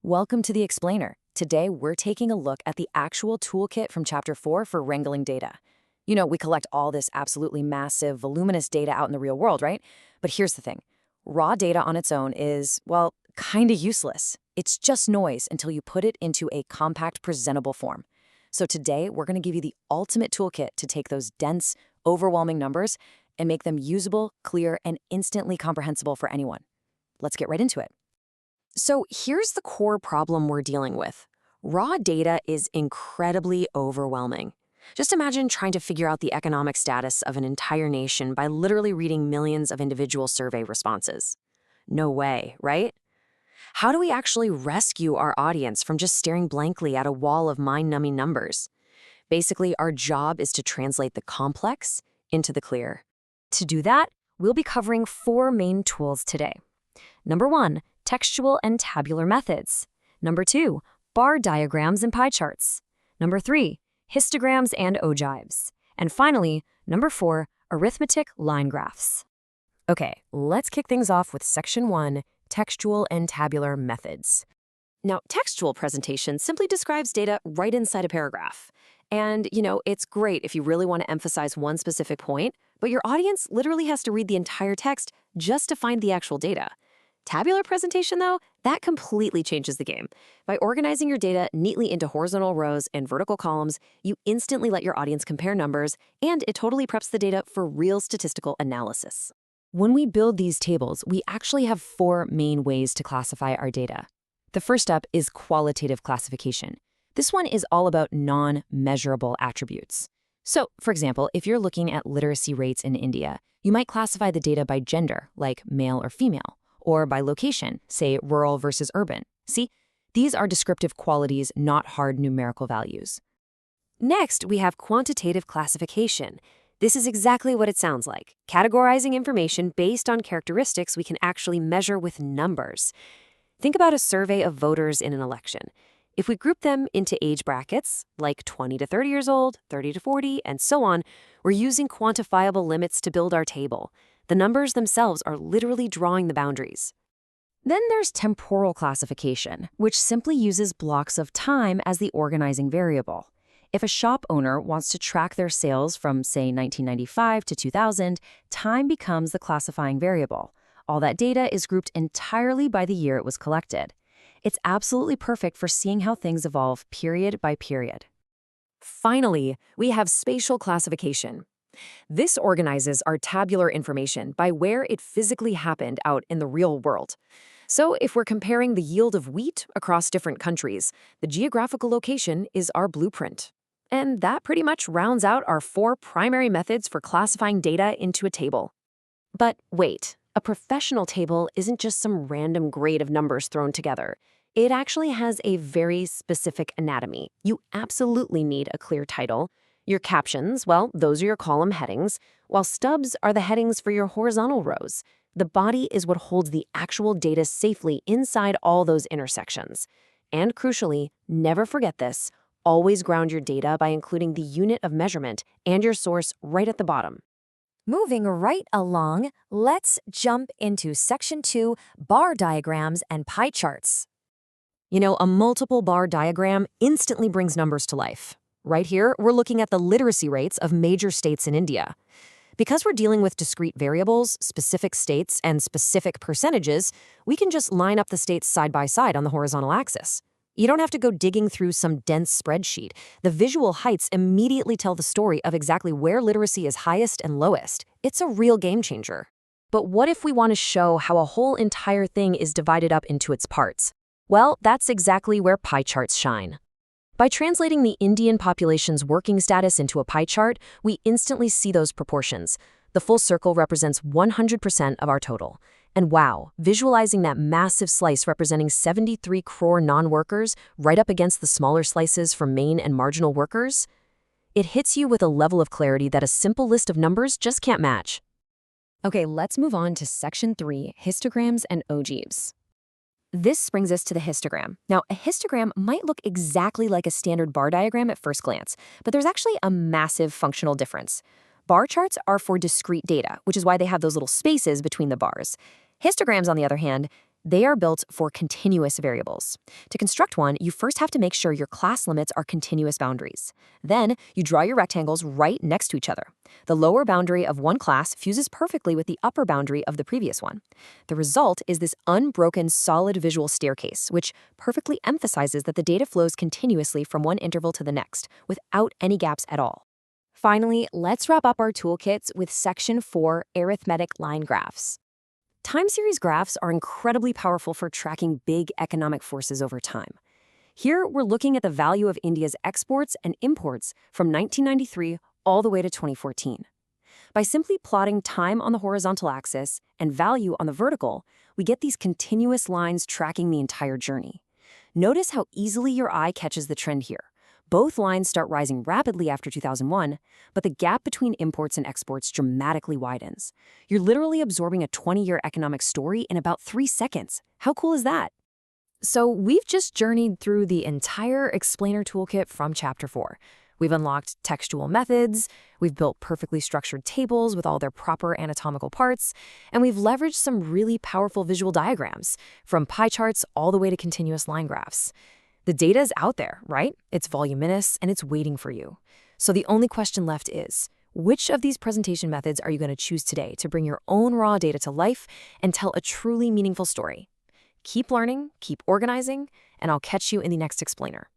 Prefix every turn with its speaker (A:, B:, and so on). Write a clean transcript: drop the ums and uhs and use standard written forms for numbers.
A: Welcome to the Explainer. Today, we're taking a look at the actual toolkit from Chapter 4 for wrangling data. We collect all this absolutely massive, voluminous data out in the real world, right? But here's the thing. Raw data on its own is, well, kinda useless. It's just noise until you put it into a compact, presentable form. So today, we're gonna give you the ultimate toolkit to take those dense, overwhelming numbers and make them usable, clear, and instantly comprehensible for anyone. Let's get right into it. So here's the core problem we're dealing with. Raw data is incredibly overwhelming. Just imagine trying to figure out the economic status of an entire nation by literally reading millions of individual survey responses. No way, right? How do we actually rescue our audience from just staring blankly at a wall of mind-numbing numbers? Basically, our job is to translate the complex into the clear. To do that, we'll be covering 4 main tools today. Number 1, textual and tabular methods. Number 2, bar diagrams and pie charts. Number 3, histograms and ogives. And finally, number 4, arithmetic line graphs. Okay, let's kick things off with Section 1, textual and tabular methods. Now, textual presentation simply describes data right inside a paragraph. And, it's great if you really want to emphasize one specific point, but your audience literally has to read the entire text just to find the actual data. Tabular presentation, though, that completely changes the game. By organizing your data neatly into horizontal rows and vertical columns, you instantly let your audience compare numbers, and it totally preps the data for real statistical analysis. When we build these tables, we actually have 4 main ways to classify our data. The first up is qualitative classification. This one is all about non-measurable attributes. So, for example, if you're looking at literacy rates in India, you might classify the data by gender, like male or female, or by location, say rural versus urban. See, these are descriptive qualities, not hard numerical values. Next, we have quantitative classification. This is exactly what it sounds like, categorizing information based on characteristics we can actually measure with numbers. Think about a survey of voters in an election. If we group them into age brackets, like 20 to 30 years old, 30 to 40, and so on, we're using quantifiable limits to build our table. The numbers themselves are literally drawing the boundaries. Then there's temporal classification, which simply uses blocks of time as the organizing variable. If a shop owner wants to track their sales from, say, 1995 to 2000, time becomes the classifying variable. All that data is grouped entirely by the year it was collected. It's absolutely perfect for seeing how things evolve period by period. Finally, we have spatial classification. This organizes our tabular information by where it physically happened out in the real world. So if we're comparing the yield of wheat across different countries, the geographical location is our blueprint. And that pretty much rounds out our 4 primary methods for classifying data into a table. But wait, a professional table isn't just some random grade of numbers thrown together. It actually has a very specific anatomy. You absolutely need a clear title. Your captions, well, those are your column headings, while stubs are the headings for your horizontal rows. The body is what holds the actual data safely inside all those intersections. And crucially, never forget this, always ground your data by including the unit of measurement and your source right at the bottom. Moving right along, let's jump into Section 2, bar diagrams and pie charts. A multiple bar diagram instantly brings numbers to life. Right here, we're looking at the literacy rates of major states in India. Because we're dealing with discrete variables, specific states, and specific percentages, we can just line up the states side by side on the horizontal axis. You don't have to go digging through some dense spreadsheet. The visual heights immediately tell the story of exactly where literacy is highest and lowest. It's a real game changer. But what if we want to show how a whole entire thing is divided up into its parts? Well, that's exactly where pie charts shine. By translating the Indian population's working status into a pie chart, we instantly see those proportions. The full circle represents 100% of our total. And wow, visualizing that massive slice representing 73 crore non-workers right up against the smaller slices for main and marginal workers, it hits you with a level of clarity that a simple list of numbers just can't match. Okay, let's move on to Section 3, histograms and ogives. This brings us to the histogram. Now, a histogram might look exactly like a standard bar diagram at first glance, but there's actually a massive functional difference. Bar charts are for discrete data, which is why they have those little spaces between the bars. Histograms, on the other hand, They are built for continuous variables. To construct one, you first have to make sure your class limits are continuous boundaries. Then, you draw your rectangles right next to each other. The lower boundary of one class fuses perfectly with the upper boundary of the previous one. The result is this unbroken, solid visual staircase, which perfectly emphasizes that the data flows continuously from one interval to the next, without any gaps at all. Finally, let's wrap up our toolkits with Section 4, Arithmetic Line Graphs. Time series graphs are incredibly powerful for tracking big economic forces over time. Here, we're looking at the value of India's exports and imports from 1993 all the way to 2014. By simply plotting time on the horizontal axis and value on the vertical, we get these continuous lines tracking the entire journey. Notice how easily your eye catches the trend here. Both lines start rising rapidly after 2001, but the gap between imports and exports dramatically widens. You're literally absorbing a 20-year economic story in about 3 seconds. How cool is that? So we've just journeyed through the entire explainer toolkit from Chapter 4. We've unlocked textual methods, we've built perfectly structured tables with all their proper anatomical parts, and we've leveraged some really powerful visual diagrams, from pie charts all the way to continuous line graphs. The data is out there, right? It's voluminous and it's waiting for you. So the only question left is, which of these presentation methods are you going to choose today to bring your own raw data to life and tell a truly meaningful story? Keep learning, keep organizing, and I'll catch you in the next explainer.